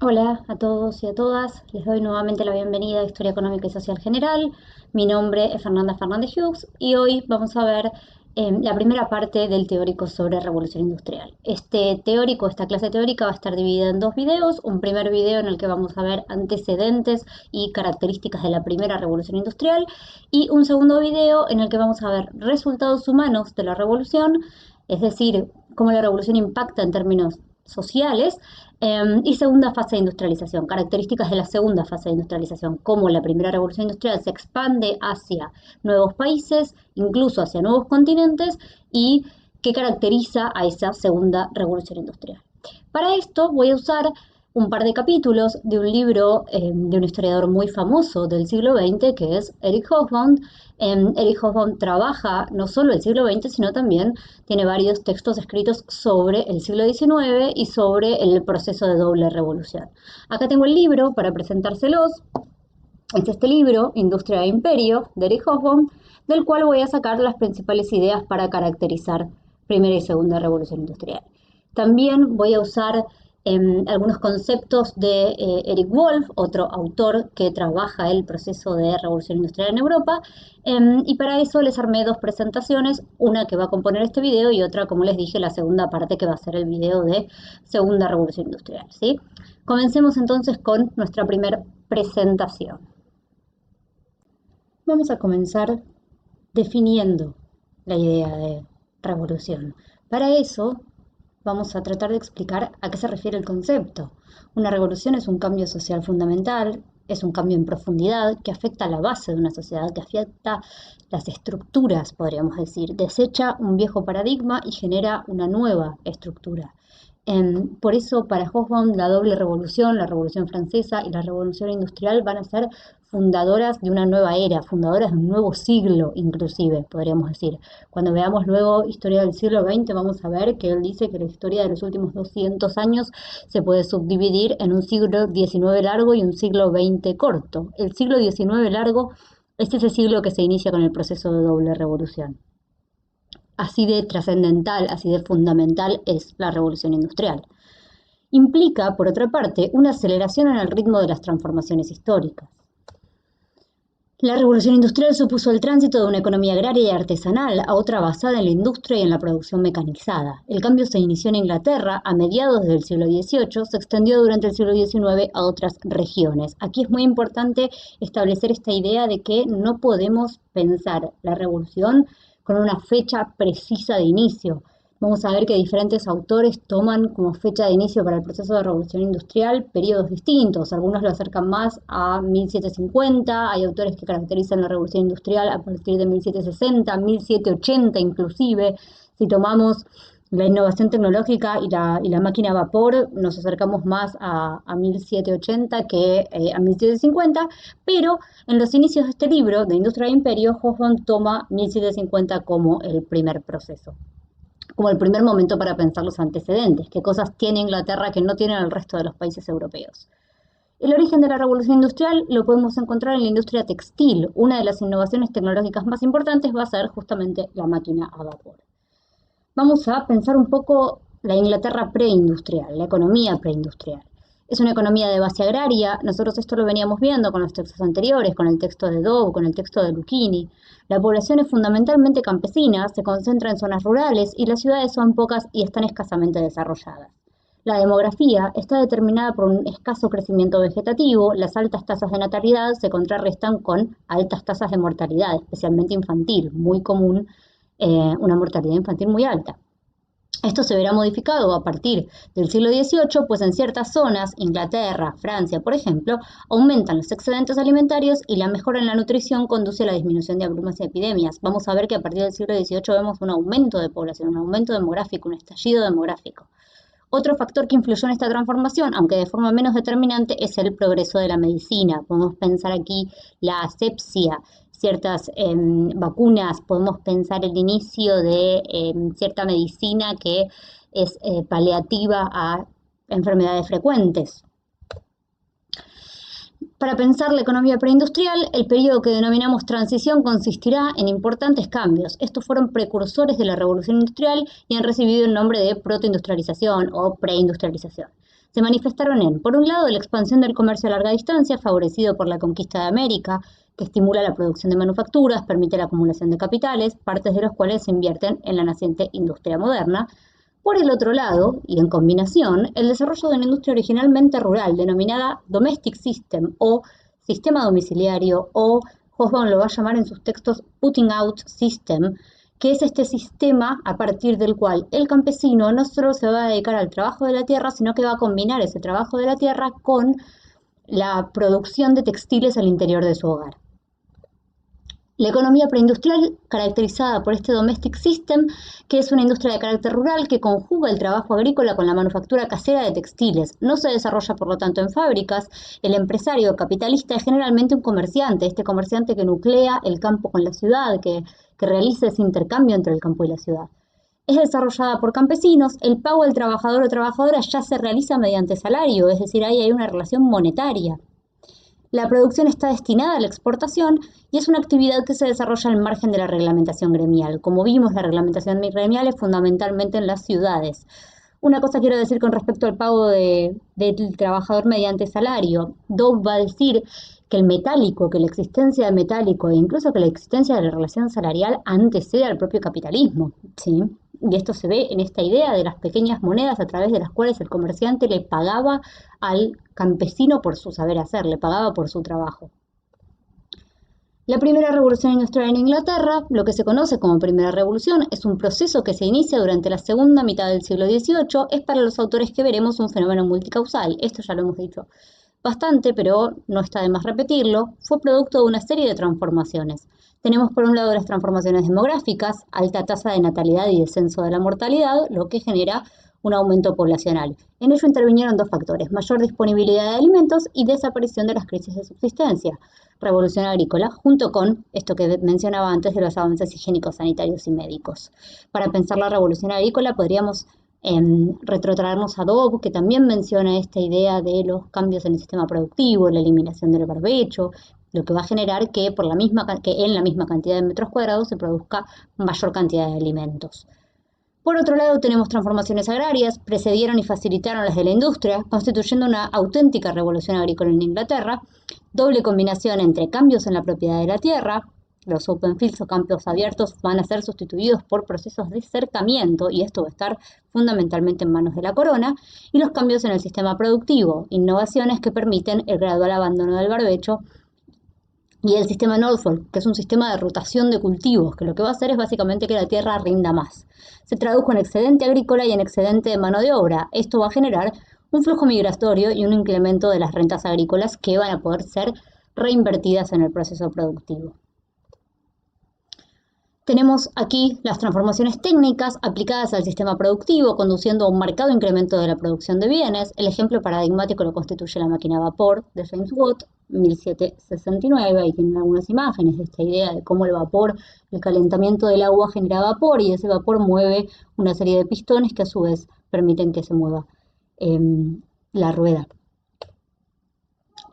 Hola a todos y a todas, les doy nuevamente la bienvenida a Historia Económica y Social General. Mi nombre es Fernanda Fernández Hughes y hoy vamos a ver la primera parte del teórico sobre Revolución Industrial. Esta clase teórica va a estar dividida en dos videos. Un primer video en el que vamos a ver antecedentes y características de la primera Revolución Industrial y un segundo video en el que vamos a ver resultados humanos de la revolución, es decir, cómo la revolución impacta en términos sociales. Y segunda fase de industrialización, características de la segunda fase de industrialización, cómo la primera revolución industrial se expande hacia nuevos países, incluso hacia nuevos continentes, y qué caracteriza a esa segunda revolución industrial. Para esto voy a usar un par de capítulos de un libro de un historiador muy famoso del siglo XX, que es Eric Hobsbawm. Eric Hobsbawm trabaja no solo el siglo XX, sino también tiene varios textos escritos sobre el siglo XIX y sobre el proceso de doble revolución. Acá tengo el libro para presentárselos. Es este libro, Industria e Imperio, de Eric Hobsbawm, del cual voy a sacar las principales ideas para caracterizar primera y segunda revolución industrial. También voy a usar algunos conceptos de Eric Wolf, otro autor que trabaja el proceso de revolución industrial en Europa, y para eso les armé dos presentaciones, una que va a componer este video y otra, como les dije, la segunda parte que va a ser el video de segunda revolución industrial, ¿sí? Comencemos entonces con nuestra primera presentación. Vamos a comenzar definiendo la idea de revolución. Para eso vamos a tratar de explicar a qué se refiere el concepto. Una revolución es un cambio social fundamental, es un cambio en profundidad que afecta a la base de una sociedad, que afecta las estructuras, podríamos decir. Desecha un viejo paradigma y genera una nueva estructura. Por eso, para Hobsbawm, la doble revolución, la Revolución Francesa y la Revolución Industrial van a ser fundadoras de una nueva era, fundadoras de un nuevo siglo, inclusive, podríamos decir. Cuando veamos luego historia del siglo XX, vamos a ver que él dice que la historia de los últimos 200 años se puede subdividir en un siglo XIX largo y un siglo XX corto. El siglo XIX largo es ese siglo que se inicia con el proceso de doble revolución. Así de trascendental, así de fundamental es la revolución industrial. Implica, por otra parte, una aceleración en el ritmo de las transformaciones históricas. La revolución industrial supuso el tránsito de una economía agraria y artesanal a otra basada en la industria y en la producción mecanizada. El cambio se inició en Inglaterra a mediados del siglo XVIII, se extendió durante el siglo XIX a otras regiones. Aquí es muy importante establecer esta idea de que no podemos pensar la revolución con una fecha precisa de inicio. Vamos a ver que diferentes autores toman como fecha de inicio para el proceso de revolución industrial periodos distintos. Algunos lo acercan más a 1750, hay autores que caracterizan la revolución industrial a partir de 1760, 1780 inclusive. Si tomamos la innovación tecnológica y la máquina a vapor, nos acercamos más a 1780 que a 1750, pero en los inicios de este libro, de Industria e Imperio, Hobsbawm toma 1750 como el primer proceso, como el primer momento para pensar los antecedentes, qué cosas tiene Inglaterra que no tienen el resto de los países europeos. El origen de la revolución industrial lo podemos encontrar en la industria textil. Una de las innovaciones tecnológicas más importantes va a ser justamente la máquina a vapor. Vamos a pensar un poco la Inglaterra preindustrial, la economía preindustrial. Es una economía de base agraria. Nosotros esto lo veníamos viendo con los textos anteriores, con el texto de Dow, con el texto de Lucchini. La población es fundamentalmente campesina, se concentra en zonas rurales y las ciudades son pocas y están escasamente desarrolladas. La demografía está determinada por un escaso crecimiento vegetativo. Las altas tasas de natalidad se contrarrestan con altas tasas de mortalidad, especialmente infantil, muy común, una mortalidad infantil muy alta. Esto se verá modificado a partir del siglo XVIII, pues en ciertas zonas, Inglaterra, Francia, por ejemplo, aumentan los excedentes alimentarios y la mejora en la nutrición conduce a la disminución de abrumas y epidemias. Vamos a ver que a partir del siglo XVIII vemos un aumento de población, un aumento demográfico, un estallido demográfico. Otro factor que influyó en esta transformación, aunque de forma menos determinante, es el progreso de la medicina. Podemos pensar aquí la asepsia, ciertas vacunas, podemos pensar el inicio de cierta medicina que es paliativa a enfermedades frecuentes. Para pensar la economía preindustrial, el periodo que denominamos transición consistirá en importantes cambios. Estos fueron precursores de la revolución industrial y han recibido el nombre de protoindustrialización o preindustrialización. Se manifestaron en, por un lado, la expansión del comercio a larga distancia, favorecido por la conquista de América, que estimula la producción de manufacturas, permite la acumulación de capitales, partes de los cuales se invierten en la naciente industria moderna. Por el otro lado, y en combinación, el desarrollo de una industria originalmente rural denominada Domestic System o sistema domiciliario o Hobsbawm lo va a llamar en sus textos Putting Out System, que es este sistema a partir del cual el campesino no solo se va a dedicar al trabajo de la tierra, sino que va a combinar ese trabajo de la tierra con la producción de textiles al interior de su hogar. La economía preindustrial, caracterizada por este domestic system, que es una industria de carácter rural que conjuga el trabajo agrícola con la manufactura casera de textiles. No se desarrolla, por lo tanto, en fábricas. El empresario capitalista es generalmente un comerciante, este comerciante que nuclea el campo con la ciudad, que realiza ese intercambio entre el campo y la ciudad. Es desarrollada por campesinos, el pago del trabajador o trabajadora ya se realiza mediante salario, es decir, ahí hay una relación monetaria. La producción está destinada a la exportación y es una actividad que se desarrolla al margen de la reglamentación gremial. Como vimos, la reglamentación gremial es fundamentalmente en las ciudades. Una cosa quiero decir con respecto al pago del trabajador mediante salario. Dobb va a decir que el metálico, que la existencia del metálico e incluso que la existencia de la relación salarial antecede al propio capitalismo, ¿sí? Y esto se ve en esta idea de las pequeñas monedas a través de las cuales el comerciante le pagaba al campesino por su saber hacer, le pagaba por su trabajo. La primera revolución industrial en Inglaterra, lo que se conoce como primera revolución, es un proceso que se inicia durante la segunda mitad del siglo XVIII, es para los autores que veremos un fenómeno multicausal, esto ya lo hemos dicho bastante, pero no está de más repetirlo, fue producto de una serie de transformaciones. Tenemos por un lado las transformaciones demográficas, alta tasa de natalidad y descenso de la mortalidad, lo que genera un aumento poblacional. En ello intervinieron dos factores, mayor disponibilidad de alimentos y desaparición de las crisis de subsistencia. Revolución agrícola, junto con esto que mencionaba antes de los avances higiénicos, sanitarios y médicos. Para pensar la revolución agrícola podríamos retrotraernos a Dobb, que también menciona esta idea de los cambios en el sistema productivo, la eliminación del barbecho, lo que va a generar que, que en la misma cantidad de metros cuadrados se produzca mayor cantidad de alimentos. Por otro lado, tenemos transformaciones agrarias, precedieron y facilitaron las de la industria, constituyendo una auténtica revolución agrícola en Inglaterra, doble combinación entre cambios en la propiedad de la tierra, los open fields o campos abiertos van a ser sustituidos por procesos de cercamiento, y esto va a estar fundamentalmente en manos de la corona, y los cambios en el sistema productivo, innovaciones que permiten el gradual abandono del barbecho, y el sistema Norfolk, que es un sistema de rotación de cultivos, que lo que va a hacer es básicamente que la tierra rinda más. Se tradujo en excedente agrícola y en excedente de mano de obra. Esto va a generar un flujo migratorio y un incremento de las rentas agrícolas que van a poder ser reinvertidas en el proceso productivo. Tenemos aquí las transformaciones técnicas aplicadas al sistema productivo, conduciendo a un marcado incremento de la producción de bienes. El ejemplo paradigmático lo constituye la máquina a vapor de James Watt, 1769. Ahí tienen algunas imágenes de esta idea de cómo el vapor, el calentamiento del agua genera vapor y ese vapor mueve una serie de pistones que a su vez permiten que se mueva la rueda.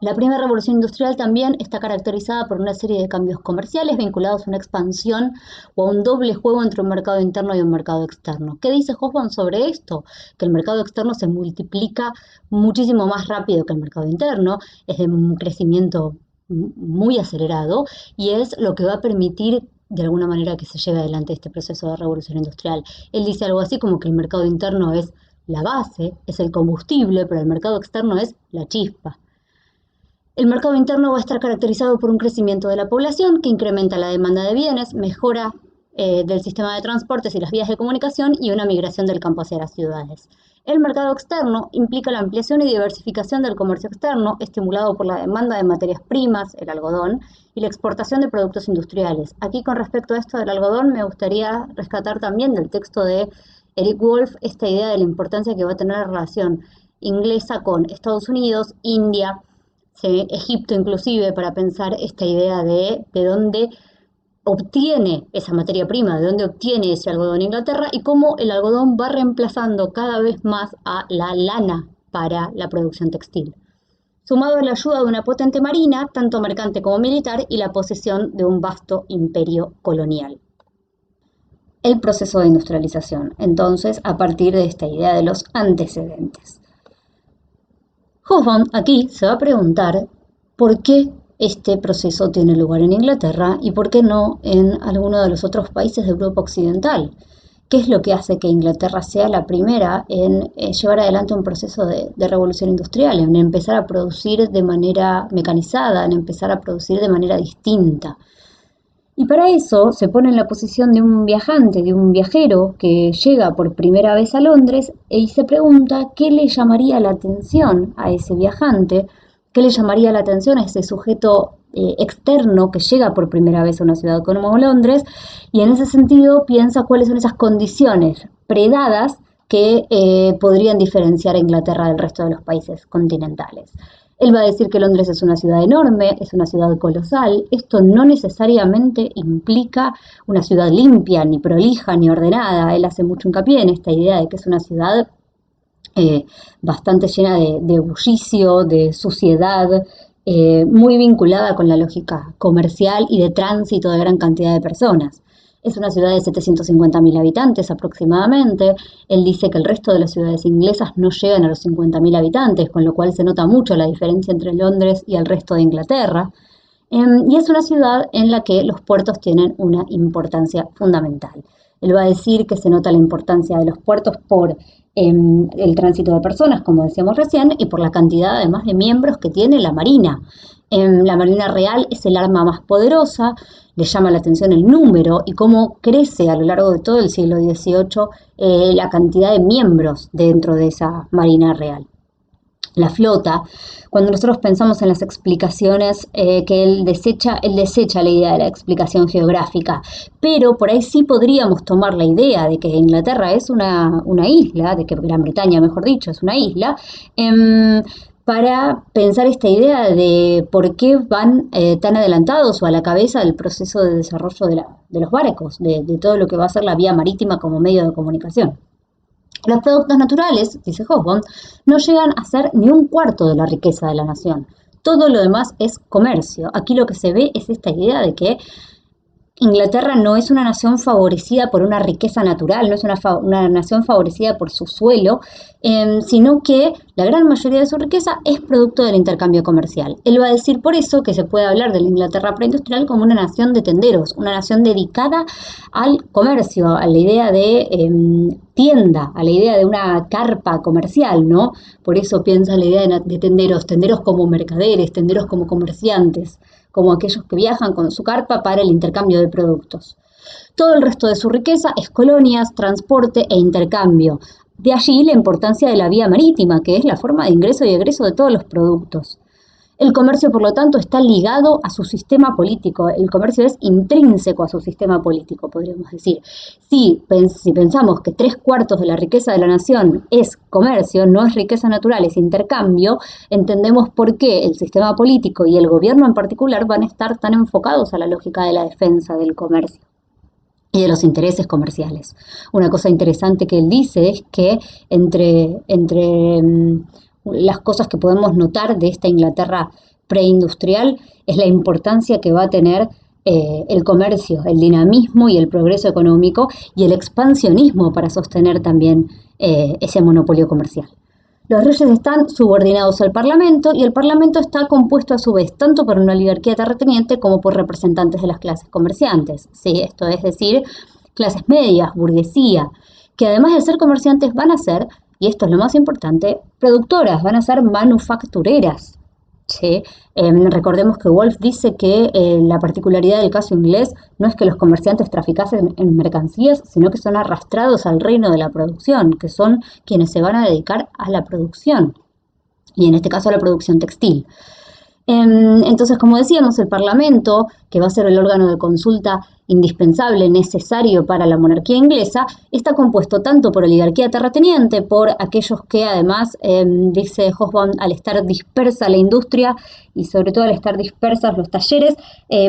La primera revolución industrial también está caracterizada por una serie de cambios comerciales vinculados a una expansión o a un doble juego entre un mercado interno y un mercado externo. ¿Qué dice Hobsbawm sobre esto? Que el mercado externo se multiplica muchísimo más rápido que el mercado interno, es de un crecimiento muy acelerado y es lo que va a permitir de alguna manera que se lleve adelante este proceso de revolución industrial. Él dice algo así como que el mercado interno es la base, es el combustible, pero el mercado externo es la chispa. El mercado interno va a estar caracterizado por un crecimiento de la población que incrementa la demanda de bienes, mejora del sistema de transportes y las vías de comunicación y una migración del campo hacia las ciudades. El mercado externo implica la ampliación y diversificación del comercio externo, estimulado por la demanda de materias primas, el algodón, y la exportación de productos industriales. Aquí, con respecto a esto del algodón, me gustaría rescatar también del texto de Eric Wolf esta idea de la importancia que va a tener la relación inglesa con Estados Unidos, India, Egipto inclusive, para pensar esta idea de dónde obtiene esa materia prima, de dónde obtiene ese algodón Inglaterra y cómo el algodón va reemplazando cada vez más a la lana para la producción textil. Sumado a la ayuda de una potente marina, tanto mercante como militar, y la posesión de un vasto imperio colonial. El proceso de industrialización, entonces, a partir de esta idea de los antecedentes. Hobsbawm aquí se va a preguntar por qué este proceso tiene lugar en Inglaterra y por qué no en alguno de los otros países de Europa Occidental. ¿Qué es lo que hace que Inglaterra sea la primera en llevar adelante un proceso de revolución industrial, en empezar a producir de manera mecanizada, en empezar a producir de manera distinta? Y para eso se pone en la posición de un viajante, de un viajero que llega por primera vez a Londres y se pregunta qué le llamaría la atención a ese viajante, qué le llamaría la atención a ese sujeto externo que llega por primera vez a una ciudad como Londres, y en ese sentido piensa cuáles son esas condiciones predadas que podrían diferenciar a Inglaterra del resto de los países continentales. Él va a decir que Londres es una ciudad enorme, es una ciudad colosal. Esto no necesariamente implica una ciudad limpia, ni prolija, ni ordenada. Él hace mucho hincapié en esta idea de que es una ciudad bastante llena de bullicio, de suciedad, muy vinculada con la lógica comercial y de tránsito de gran cantidad de personas. Es una ciudad de 750.000 habitantes aproximadamente. Él dice que el resto de las ciudades inglesas no llegan a los 50.000 habitantes, con lo cual se nota mucho la diferencia entre Londres y el resto de Inglaterra. Y es una ciudad en la que los puertos tienen una importancia fundamental. Él va a decir que se nota la importancia de los puertos por el tránsito de personas, como decíamos recién, y por la cantidad además de miembros que tiene la Marina. La Marina Real es el arma más poderosa, le llama la atención el número y cómo crece a lo largo de todo el siglo XVIII la cantidad de miembros dentro de esa Marina Real. La flota, cuando nosotros pensamos en las explicaciones que él desecha la idea de la explicación geográfica, pero por ahí sí podríamos tomar la idea de que Inglaterra es una isla, de que Gran Bretaña, mejor dicho, es una isla, para pensar esta idea de por qué van tan adelantados o a la cabeza del proceso de desarrollo de los barcos, de todo lo que va a ser la vía marítima como medio de comunicación. Los productos naturales, dice Hobsbawm, no llegan a ser ni un cuarto de la riqueza de la nación. Todo lo demás es comercio. Aquí lo que se ve es esta idea de que Inglaterra no es una nación favorecida por una riqueza natural, no es una nación favorecida por su suelo, sino que la gran mayoría de su riqueza es producto del intercambio comercial. Él va a decir por eso que se puede hablar de la Inglaterra preindustrial como una nación de tenderos, una nación dedicada al comercio, a la idea de tienda, a la idea de una carpa comercial, ¿no? Por eso piensa la idea de tenderos, tenderos como mercaderes, tenderos como comerciantes, como aquellos que viajan con su carpa para el intercambio de productos. Todo el resto de su riqueza es colonias, transporte e intercambio. De allí la importancia de la vía marítima, que es la forma de ingreso y egreso de todos los productos. El comercio, por lo tanto, está ligado a su sistema político. El comercio es intrínseco a su sistema político, podríamos decir. Si pensamos que 3/4 de la riqueza de la nación es comercio, no es riqueza natural, es intercambio, entendemos por qué el sistema político y el gobierno en particular van a estar tan enfocados a la lógica de la defensa del comercio y de los intereses comerciales. Una cosa interesante que él dice es que entre las cosas que podemos notar de esta Inglaterra preindustrial es la importancia que va a tener el comercio, el dinamismo y el progreso económico y el expansionismo para sostener también ese monopolio comercial. Los reyes están subordinados al Parlamento y el Parlamento está compuesto a su vez tanto por una oligarquía terrateniente como por representantes de las clases comerciantes. Sí, esto es decir, clases medias, burguesía, que además de ser comerciantes van a ser, y esto es lo más importante, productoras, van a ser manufactureras. ¿Sí? Recordemos que Woolf dice que la particularidad del caso inglés no es que los comerciantes traficasen en mercancías, sino que son arrastrados al reino de la producción, que son quienes se van a dedicar a la producción, y en este caso a la producción textil. Entonces, como decíamos, el Parlamento, que va a ser el órgano de consulta indispensable, necesario para la monarquía inglesa, está compuesto tanto por oligarquía terrateniente, por aquellos que además, dice Hobsbawm, al estar dispersa la industria y sobre todo al estar dispersas los talleres,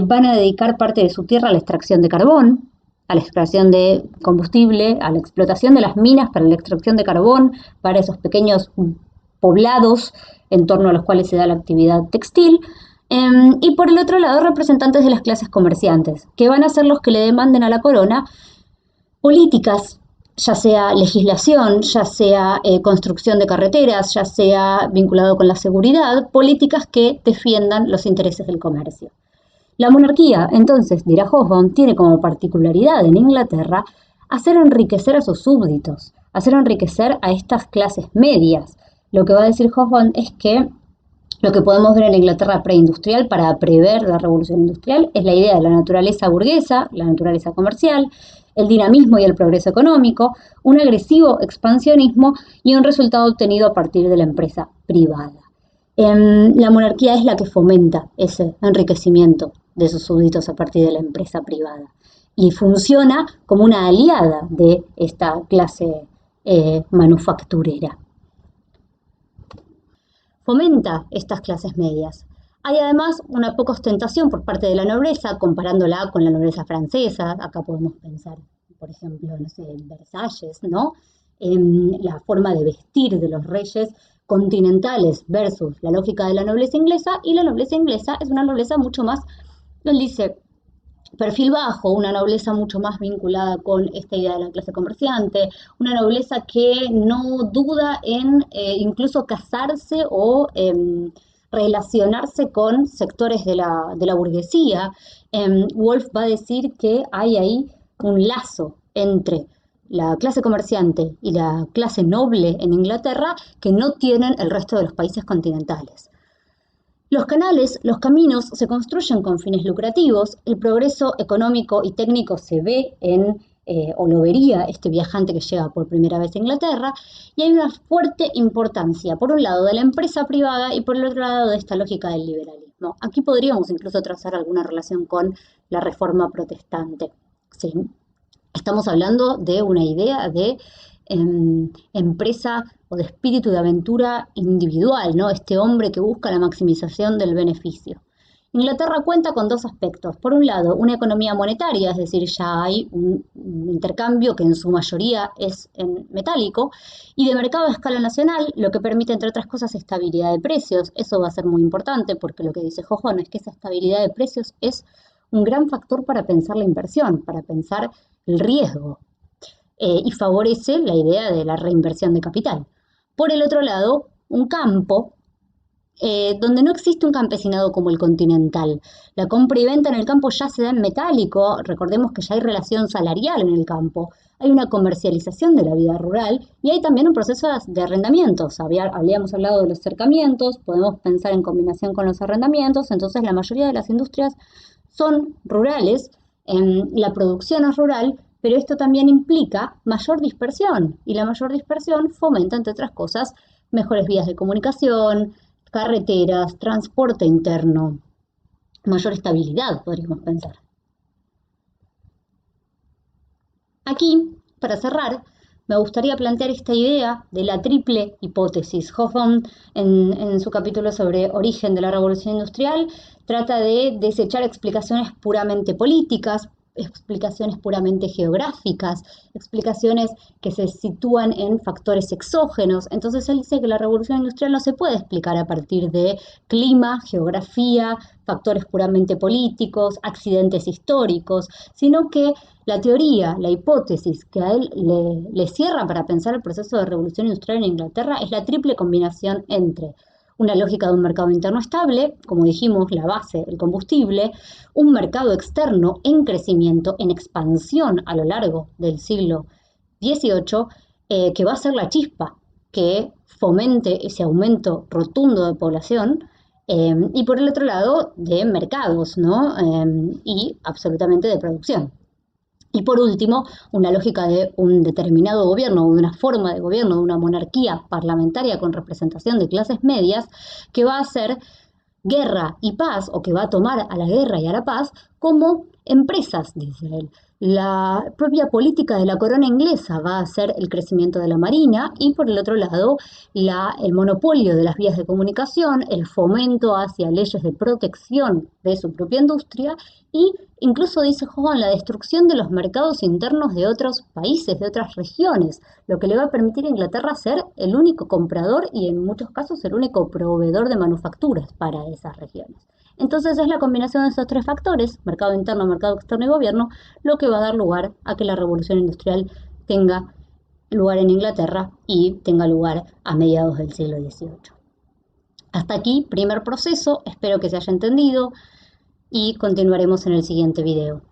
van a dedicar parte de su tierra a la extracción de carbón, a la extracción de combustible, a la explotación de las minas para la extracción de carbón, para esos pequeños poblados en torno a los cuales se da la actividad textil, y por el otro lado representantes de las clases comerciantes, que van a ser los que le demanden a la corona políticas ya sea legislación, ya sea construcción de carreteras, ya sea vinculado con la seguridad, políticas que defiendan los intereses del comercio. La monarquía, entonces, dirá Hobsbawm, tiene como particularidad en Inglaterra hacer enriquecer a sus súbditos, hacer enriquecer a estas clases medias. Lo que va a decir Hobsbawm es que lo que podemos ver en la Inglaterra preindustrial para prever la revolución industrial es la idea de la naturaleza burguesa, la naturaleza comercial, el dinamismo y el progreso económico, un agresivo expansionismo y un resultado obtenido a partir de la empresa privada. La monarquía es la que fomenta ese enriquecimiento de sus súbditos a partir de la empresa privada y funciona como una aliada de esta clase manufacturera. Fomenta estas clases medias. Hay además una poca ostentación por parte de la nobleza, comparándola con la nobleza francesa. Acá podemos pensar, por ejemplo, no sé, en Versalles, ¿no? En la forma de vestir de los reyes continentales versus la lógica de la nobleza inglesa, y la nobleza inglesa es una nobleza mucho más, él dice, perfil bajo, una nobleza mucho más vinculada con esta idea de la clase comerciante, una nobleza que no duda en incluso casarse o relacionarse con sectores de la burguesía. Woolf va a decir que hay ahí un lazo entre la clase comerciante y la clase noble en Inglaterra que no tienen el resto de los países continentales. Los canales, los caminos se construyen con fines lucrativos, el progreso económico y técnico se ve o lo vería este viajante que llega por primera vez a Inglaterra, y hay una fuerte importancia, por un lado, de la empresa privada y por el otro lado de esta lógica del liberalismo. Aquí podríamos incluso trazar alguna relación con la reforma protestante. ¿Sí? Estamos hablando de una idea de empresa o de espíritu de aventura individual, ¿no? Este hombre que busca la maximización del beneficio. Inglaterra cuenta con dos aspectos. Por un lado, una economía monetaria, es decir, ya hay un intercambio que en su mayoría es en metálico, y de mercado a escala nacional, lo que permite, entre otras cosas, estabilidad de precios. Eso va a ser muy importante porque lo que dice Hobsbawm es que esa estabilidad de precios es un gran factor para pensar la inversión, para pensar el riesgo, y favorece la idea de la reinversión de capital. Por el otro lado, un campo donde no existe un campesinado como el continental. La compra y venta en el campo ya se da en metálico, recordemos que ya hay relación salarial en el campo, hay una comercialización de la vida rural y hay también un proceso de arrendamientos. Habíamos hablado de los cercamientos, podemos pensar en combinación con los arrendamientos, entonces la mayoría de las industrias son rurales, la producción es rural, pero esto también implica mayor dispersión y la mayor dispersión fomenta, entre otras cosas, mejores vías de comunicación, carreteras, transporte interno, mayor estabilidad, podríamos pensar. Aquí, para cerrar, me gustaría plantear esta idea de la triple hipótesis. Hobsbawm, en su capítulo sobre origen de la revolución industrial, trata de desechar explicaciones puramente políticas, explicaciones puramente geográficas, explicaciones que se sitúan en factores exógenos. Entonces él dice que la revolución industrial no se puede explicar a partir de clima, geografía, factores puramente políticos, accidentes históricos, sino que la teoría, la hipótesis que a él le cierra para pensar el proceso de revolución industrial en Inglaterra es la triple combinación entre una lógica de un mercado interno estable, como dijimos, la base, el combustible, un mercado externo en crecimiento, en expansión a lo largo del siglo XVIII, que va a ser la chispa que fomente ese aumento rotundo de población, y por el otro lado de mercados, ¿no? Y absolutamente de producción. Y por último, una lógica de un determinado gobierno, de una forma de gobierno, de una monarquía parlamentaria con representación de clases medias, que va a hacer guerra y paz, o que va a tomar a la guerra y a la paz como empresas, dice él. La propia política de la corona inglesa va a ser el crecimiento de la marina y por el otro lado el monopolio de las vías de comunicación, el fomento hacia leyes de protección de su propia industria y incluso dice Hobsbawm la destrucción de los mercados internos de otros países, de otras regiones, lo que le va a permitir a Inglaterra ser el único comprador y en muchos casos el único proveedor de manufacturas para esas regiones. Entonces es la combinación de esos tres factores, mercado interno, mercado externo y gobierno, lo que va a dar lugar a que la revolución industrial tenga lugar en Inglaterra y tenga lugar a mediados del siglo XVIII. Hasta aquí, primer proceso, espero que se haya entendido y continuaremos en el siguiente video.